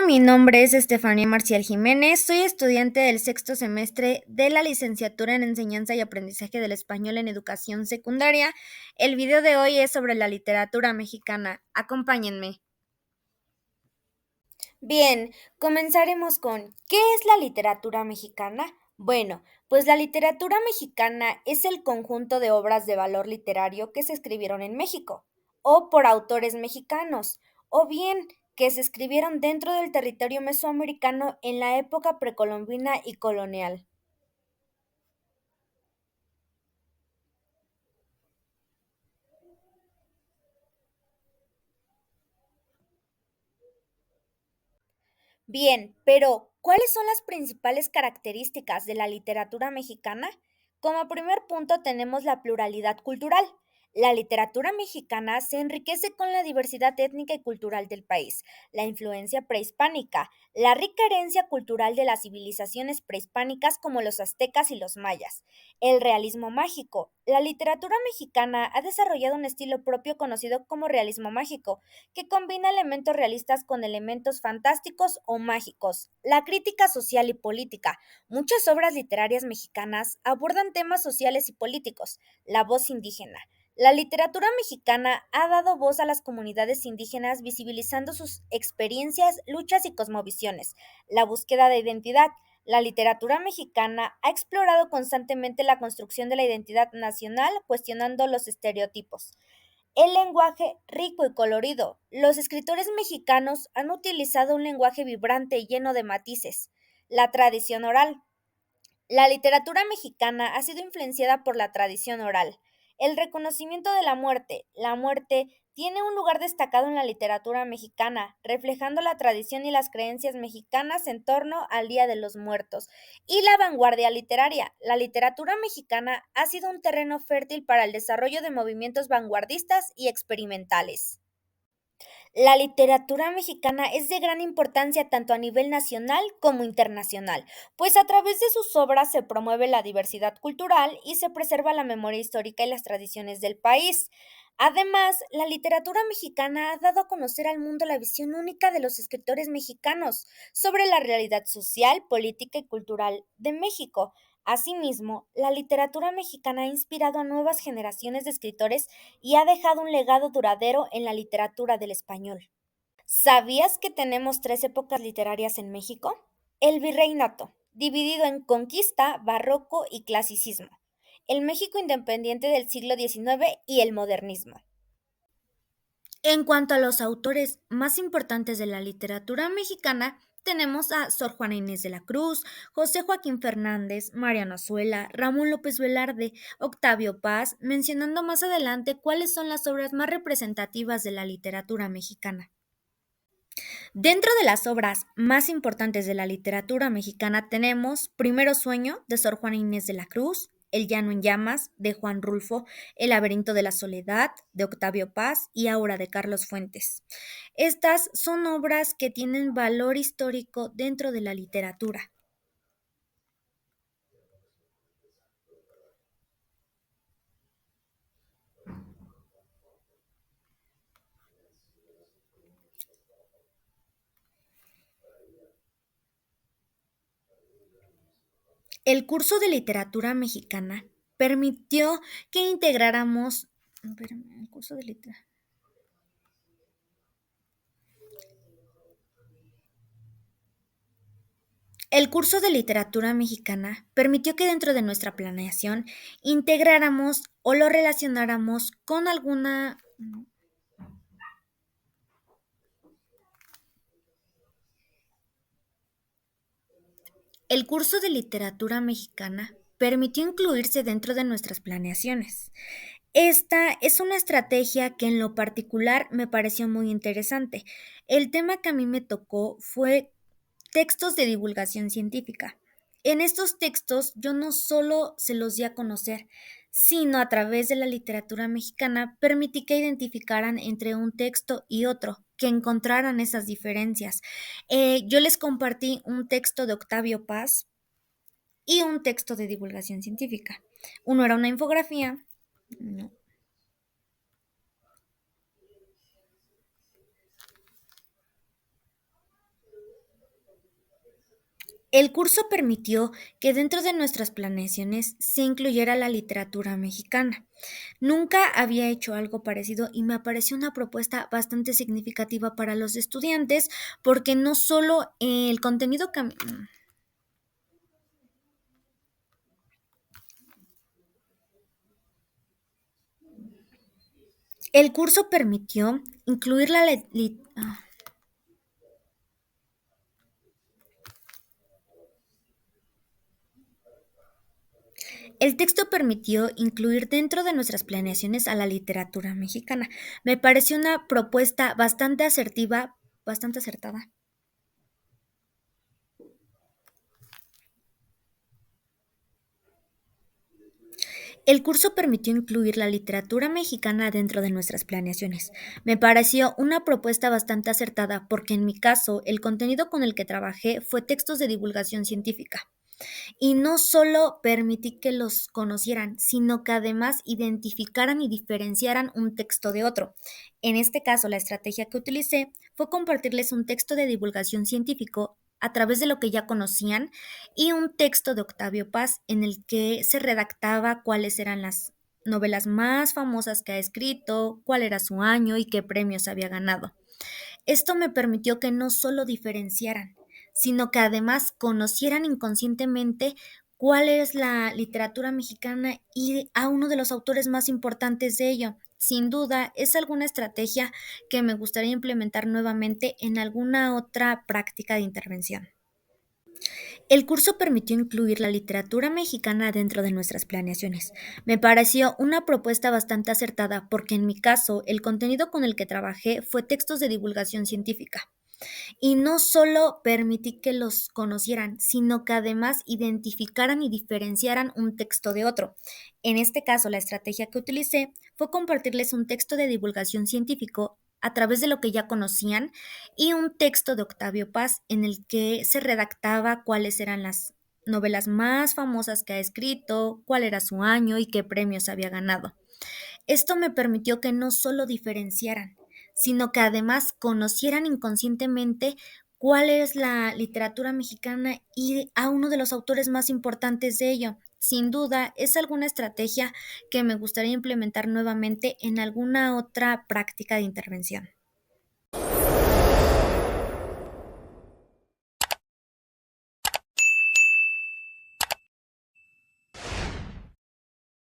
Mi nombre es Estefanía Marcial Jiménez, soy estudiante del sexto semestre de la licenciatura en Enseñanza y Aprendizaje del Español en Educación Secundaria. El video de hoy es sobre la literatura mexicana. Acompáñenme. Bien, comenzaremos con ¿qué es la literatura mexicana? Bueno, pues la literatura mexicana es el conjunto de obras de valor literario que se escribieron en México, o por autores mexicanos, o bien que se escribieron dentro del territorio mesoamericano en la época precolombina y colonial. Bien, pero ¿cuáles son las principales características de la literatura mexicana? Como primer punto tenemos la pluralidad cultural. La literatura mexicana se enriquece con la diversidad étnica y cultural del país, la influencia prehispánica, la rica herencia cultural de las civilizaciones prehispánicas como los aztecas y los mayas, el realismo mágico. La literatura mexicana ha desarrollado un estilo propio conocido como realismo mágico, que combina elementos realistas con elementos fantásticos o mágicos. La crítica social y política. Muchas obras literarias mexicanas abordan temas sociales y políticos. La voz indígena. La literatura mexicana ha dado voz a las comunidades indígenas visibilizando sus experiencias, luchas y cosmovisiones. La búsqueda de identidad. La literatura mexicana ha explorado constantemente la construcción de la identidad nacional, cuestionando los estereotipos. El lenguaje rico y colorido. Los escritores mexicanos han utilizado un lenguaje vibrante y lleno de matices. La tradición oral. La literatura mexicana ha sido influenciada por la tradición oral. El reconocimiento de la muerte. La muerte tiene un lugar destacado en la literatura mexicana, reflejando la tradición y las creencias mexicanas en torno al Día de los Muertos. Y la vanguardia literaria. La literatura mexicana ha sido un terreno fértil para el desarrollo de movimientos vanguardistas y experimentales. La literatura mexicana es de gran importancia tanto a nivel nacional como internacional, pues a través de sus obras se promueve la diversidad cultural y se preserva la memoria histórica y las tradiciones del país. Además, la literatura mexicana ha dado a conocer al mundo la visión única de los escritores mexicanos sobre la realidad social, política y cultural de México. Asimismo, la literatura mexicana ha inspirado a nuevas generaciones de escritores y ha dejado un legado duradero en la literatura del español. ¿Sabías que tenemos tres épocas literarias en México? El virreinato, dividido en conquista, barroco y clasicismo. El México independiente del siglo XIX y el modernismo. En cuanto a los autores más importantes de la literatura mexicana, tenemos a Sor Juana Inés de la Cruz, José Joaquín Fernández, Mariano Azuela, Ramón López Velarde, Octavio Paz, mencionando más adelante cuáles son las obras más representativas de la literatura mexicana. Dentro de las obras más importantes de la literatura mexicana tenemos Primero Sueño de Sor Juana Inés de la Cruz, El Llano en Llamas de Juan Rulfo, El laberinto de la soledad de Octavio Paz y Aura de Carlos Fuentes. Estas son obras que tienen valor histórico dentro de la literatura. El curso de literatura mexicana permitió que integráramos. Espérame, el curso de literatura. El curso de literatura mexicana permitió que dentro de nuestra planeación integráramos o lo relacionáramos con alguna. El curso de literatura mexicana permitió incluirse dentro de nuestras planeaciones. Esta es una estrategia que en lo particular me pareció muy interesante. El tema que a mí me tocó fue textos de divulgación científica. En estos textos yo no solo se los di a conocer, sino a través de la literatura mexicana permití que identificaran entre un texto y otro, que encontraran esas diferencias. Yo les compartí un texto de Octavio Paz y un texto de divulgación científica. Uno era una infografía. No. El curso permitió que dentro de nuestras planeaciones se incluyera la literatura mexicana. Nunca había hecho algo parecido y me pareció una propuesta bastante significativa para los estudiantes porque no solo el contenido el curso permitió incluir el texto permitió incluir dentro de nuestras planeaciones a la literatura mexicana. Me pareció una propuesta bastante asertiva, bastante acertada. El curso permitió incluir la literatura mexicana dentro de nuestras planeaciones. Me pareció una propuesta bastante acertada porque en mi caso el contenido con el que trabajé fue textos de divulgación científica. Y no solo permití que los conocieran, sino que además identificaran y diferenciaran un texto de otro. En este caso, la estrategia que utilicé fue compartirles un texto de divulgación científico a través de lo que ya conocían y un texto de Octavio Paz en el que se redactaba cuáles eran las novelas más famosas que ha escrito, cuál era su año y qué premios había ganado. Esto me permitió que no solo diferenciaran, sino que además conocieran inconscientemente cuál es la literatura mexicana y a uno de los autores más importantes de ello. Sin duda, es alguna estrategia que me gustaría implementar nuevamente en alguna otra práctica de intervención. El curso permitió incluir la literatura mexicana dentro de nuestras planeaciones. Me pareció una propuesta bastante acertada porque en mi caso el contenido con el que trabajé fue textos de divulgación científica. Y no solo permití que los conocieran, sino que además identificaran y diferenciaran un texto de otro. En este caso, la estrategia que utilicé fue compartirles un texto de divulgación científico a través de lo que ya conocían y un texto de Octavio Paz en el que se redactaba cuáles eran las novelas más famosas que ha escrito, cuál era su año y qué premios había ganado. Esto me permitió que no solo diferenciaran, sino que además conocieran inconscientemente cuál es la literatura mexicana y a uno de los autores más importantes de ello. Sin duda, es alguna estrategia que me gustaría implementar nuevamente en alguna otra práctica de intervención.